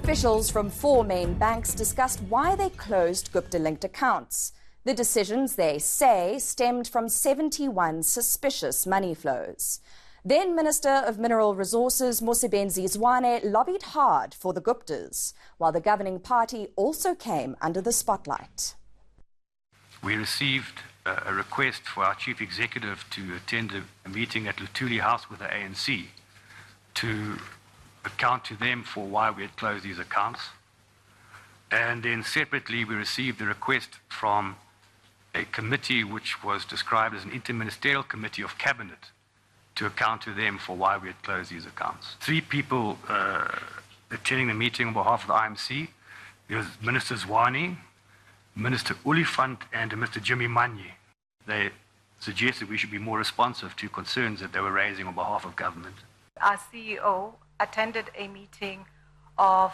Officials from 4 main banks discussed why they closed Gupta-linked accounts. The decisions, they say, stemmed from 71 suspicious money flows. Then Minister of Mineral Resources Mosebenzi Zwane lobbied hard for the Guptas, while the governing party also came under the spotlight. We received a request for our chief executive to attend a meeting at Lutuli House with the ANC to account to them for why we had closed these accounts. And then separately, we received a request from a committee which was described as an interministerial committee of cabinet to account to them for why we had closed these accounts. 3 people attending the meeting on behalf of the IMC. There was Minister Zwane, Minister Ulifant, and Mr. Jimmy Manye. They suggested we should be more responsive to concerns that they were raising on behalf of government. Our CEO attended a meeting of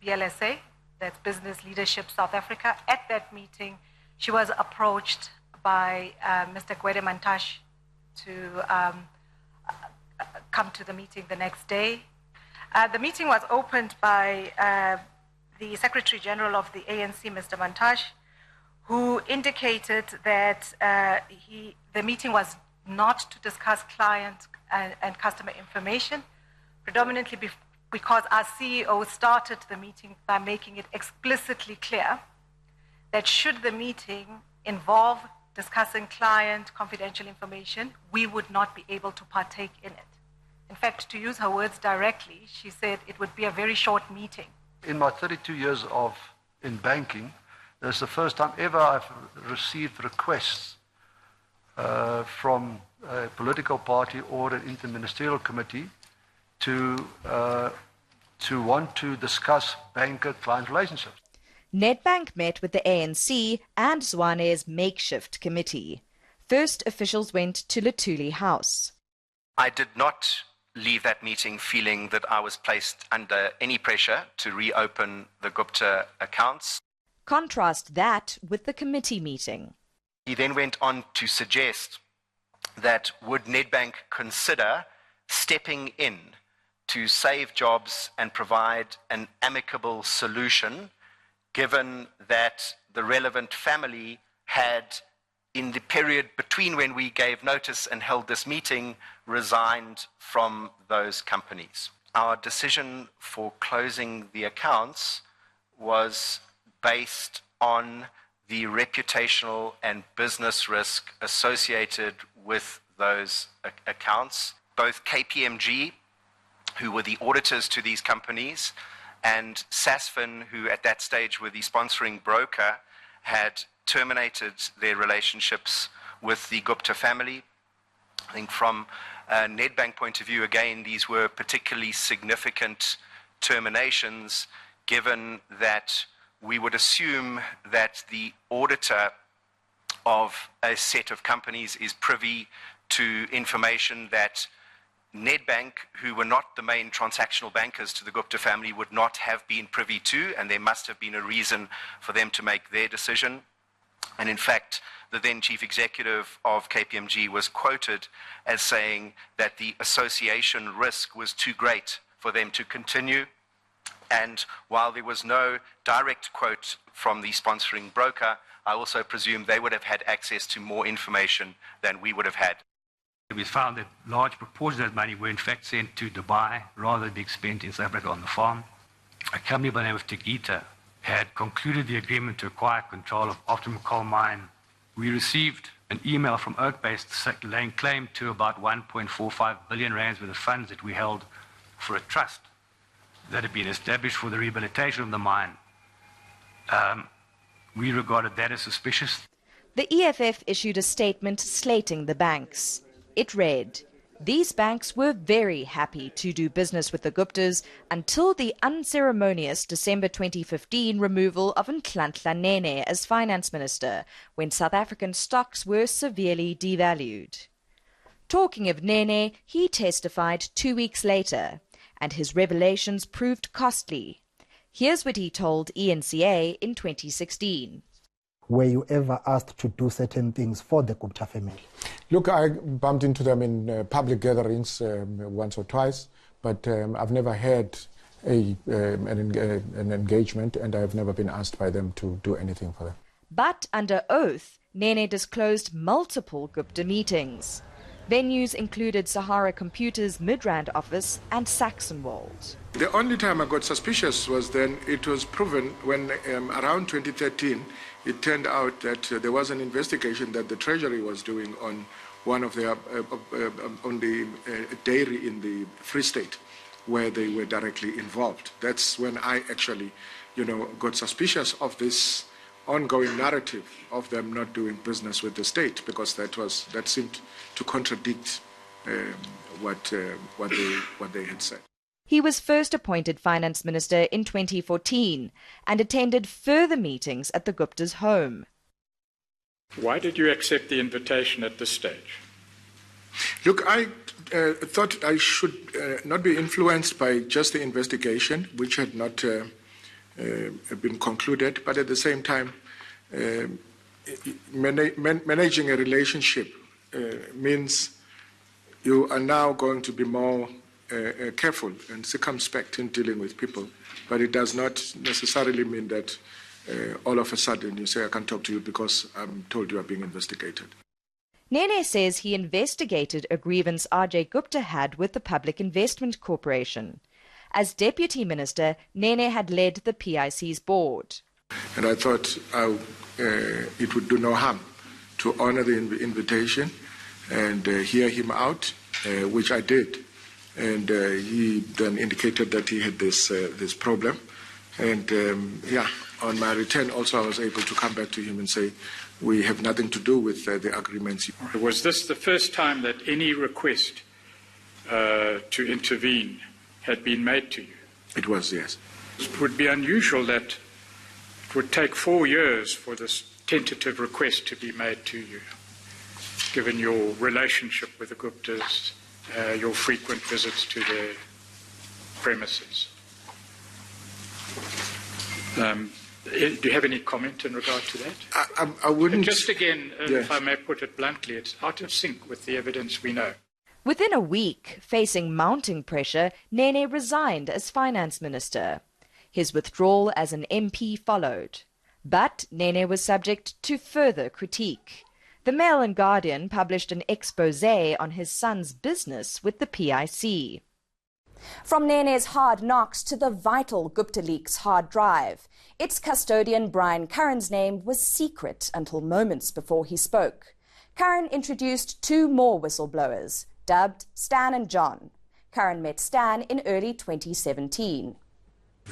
BLSA, that's Business Leadership South Africa. At that meeting, she was approached by Mr. Gwede Mantashe to come to the meeting the next day. The meeting was opened by the Secretary General of the ANC, Mr. Mantashe, who indicated that the meeting was not to discuss client and customer information, predominantly because our CEO started the meeting by making it explicitly clear that should the meeting involve discussing client confidential information, we would not be able to partake in it. In fact, to use her words directly, she said it would be a very short meeting. In my 32 years in banking, this is the first time ever I've received requests from a political party or an interministerial committee to want to discuss banker-client relationships. Nedbank met with the ANC and Zwane's makeshift committee. First, officials went to Lutuli House. I did not leave that meeting feeling that I was placed under any pressure to reopen the Gupta accounts. Contrast that with the committee meeting. He then went on to suggest that would Nedbank consider stepping in to save jobs and provide an amicable solution, given that the relevant family had, in the period between when we gave notice and held this meeting, resigned from those companies. Our decision for closing the accounts was based on the reputational and business risk associated with those accounts. Both KPMG, who were the auditors to these companies, and SASFIN, who at that stage were the sponsoring broker, had terminated their relationships with the Gupta family. I think from a Nedbank point of view, again, these were particularly significant terminations, given that we would assume that the auditor of a set of companies is privy to information that Nedbank, who were not the main transactional bankers to the Gupta family, would not have been privy to, and there must have been a reason for them to make their decision. And in fact, the then chief executive of KPMG was quoted as saying that the association risk was too great for them to continue. And while there was no direct quote from the sponsoring broker, I also presume they would have had access to more information than we would have had. We found that large proportions of that money were in fact sent to Dubai rather than being spent in South Africa on the farm. A company by the name of Tegeta had concluded the agreement to acquire control of Optimum Coal Mine. We received an email from Oak-based laying claim to about 1.45 billion rands worth of funds that we held for a trust that had been established for the rehabilitation of the mine. We regarded that as suspicious. The EFF issued a statement slating the banks. It read, "These banks were very happy to do business with the Guptas until the unceremonious December 2015 removal of Nene as finance minister, when South African stocks were severely devalued." Talking of Nene, he testified 2 weeks later, and his revelations proved costly. Here's what he told ENCA in 2016. Were you ever asked to do certain things for the Gupta family? Look, I bumped into them in public gatherings once or twice, but I've never had an engagement, and I've never been asked by them to do anything for them. But under oath, Nene disclosed multiple Gupta meetings. Venues included Sahara Computers' Midrand office and Saxonwold. The only time I got suspicious was then it was proven when around 2013 it turned out that there was an investigation that the Treasury was doing on one of their on the dairy in the Free State, where they were directly involved. That's when I actually, got suspicious of this ongoing narrative of them not doing business with the state, because that seemed to contradict what they had said. He was first appointed finance minister in 2014 and attended further meetings at the Gupta's home. Why did you accept the invitation at this stage? Look, I thought I should not be influenced by just the investigation, which had not been concluded, but at the same time, managing a relationship means you are now going to be more careful and circumspect in dealing with people, but it does not necessarily mean that all of a sudden you say, I can't talk to you because I'm told you are being investigated. Nene says he investigated a grievance RJ Gupta had with the Public Investment Corporation. As Deputy Minister, Nene had led the PIC's board. And I thought it would do no harm to honor the invitation and hear him out, which I did. And he then indicated that he had this problem. And on my return also I was able to come back to him and say, we have nothing to do with the agreements. Was this the first time that any request to intervene had been made to you? It was, yes. It would be unusual that it would take 4 years for this tentative request to be made to you, given your relationship with the Guptas, your frequent visits to their premises. Do you have any comment in regard to that? I wouldn't. Just again, Yes. if I may put it bluntly, it's out of sync with the evidence we know. Within a week, facing mounting pressure, Nene resigned as finance minister. His withdrawal as an MP followed. But Nene was subject to further critique. The Mail and Guardian published an exposé on his son's business with the PIC. From Nene's hard knocks to the vital Gupta-leaks hard drive, its custodian Brian Curran's name was secret until moments before he spoke. Curran introduced 2 more whistleblowers, dubbed Stan and John. Curran met Stan in early 2017.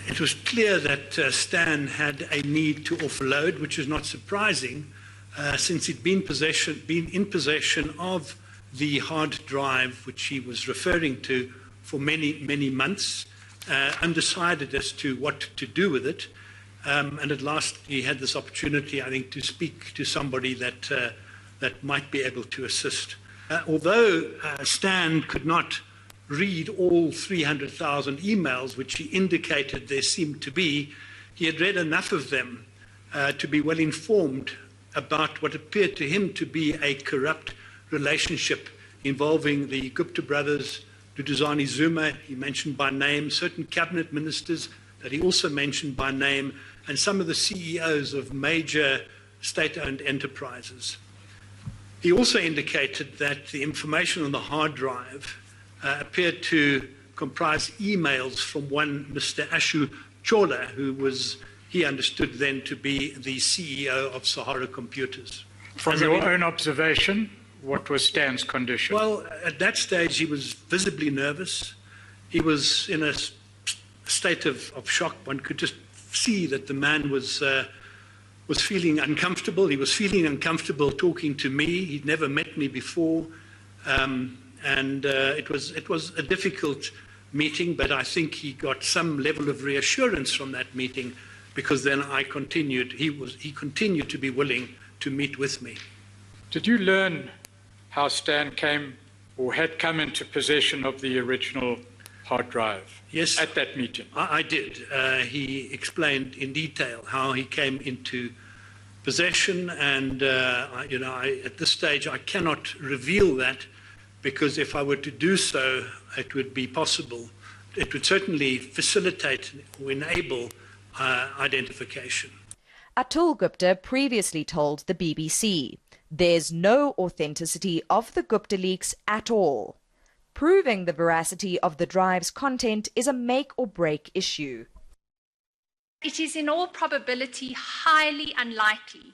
It was clear that Stan had a need to offload, which is not surprising, since he'd been in possession of the hard drive which he was referring to for many, many months, undecided as to what to do with it. And at last he had this opportunity, I think, to speak to somebody that might be able to assist. Although Stan could not read all 300,000 emails, which he indicated there seemed to be, he had read enough of them to be well informed about what appeared to him to be a corrupt relationship involving the Gupta brothers, Duduzane Zuma, he mentioned by name, certain cabinet ministers that he also mentioned by name, and some of the CEOs of major state-owned enterprises. He also indicated that the information on the hard drive appeared to comprise emails from one Mr. Ashu Chola, who was, he understood then to be the CEO of Sahara Computers. From your own observation, what was Stan's condition? Well, at that stage, he was visibly nervous. He was in a state of shock. One could just see that the man was feeling uncomfortable. He was feeling uncomfortable talking to me. He'd never met me before. It was a difficult meeting, but I think he got some level of reassurance from that meeting, because then I continued. He continued to be willing to meet with me. Did you learn how Stan came or had come into possession of the original hard drive? Yes, at that meeting. I did. He explained in detail how he came into possession, and at this stage I cannot reveal that, because if I were to do so, it would be possible it would certainly facilitate or enable identification. Atul Gupta previously told the BBC there's no authenticity of the Gupta leaks at all. Proving the veracity of the drive's content is a make or break issue. It is in all probability highly unlikely,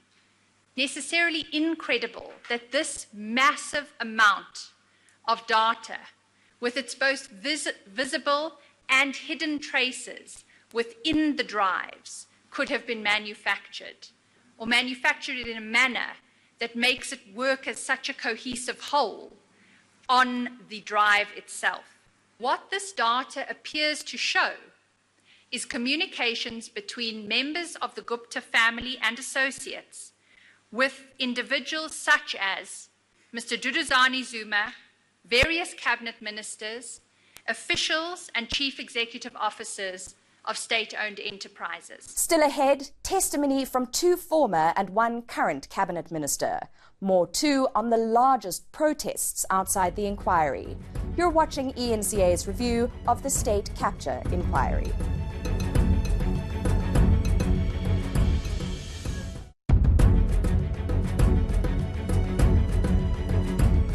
necessarily incredible, that this massive amount of data, with its both visible and hidden traces within the drives, could have been manufactured, or manufactured in a manner that makes it work as such a cohesive whole on the drive itself. What this data appears to show is communications between members of the Gupta family and associates with individuals such as Mr. Duduzane Zuma, various cabinet ministers, officials and chief executive officers of state-owned enterprises. Still ahead, testimony from 2 former and 1 current cabinet minister. More too on the largest protests outside the inquiry. You're watching ENCA's review of the state capture inquiry.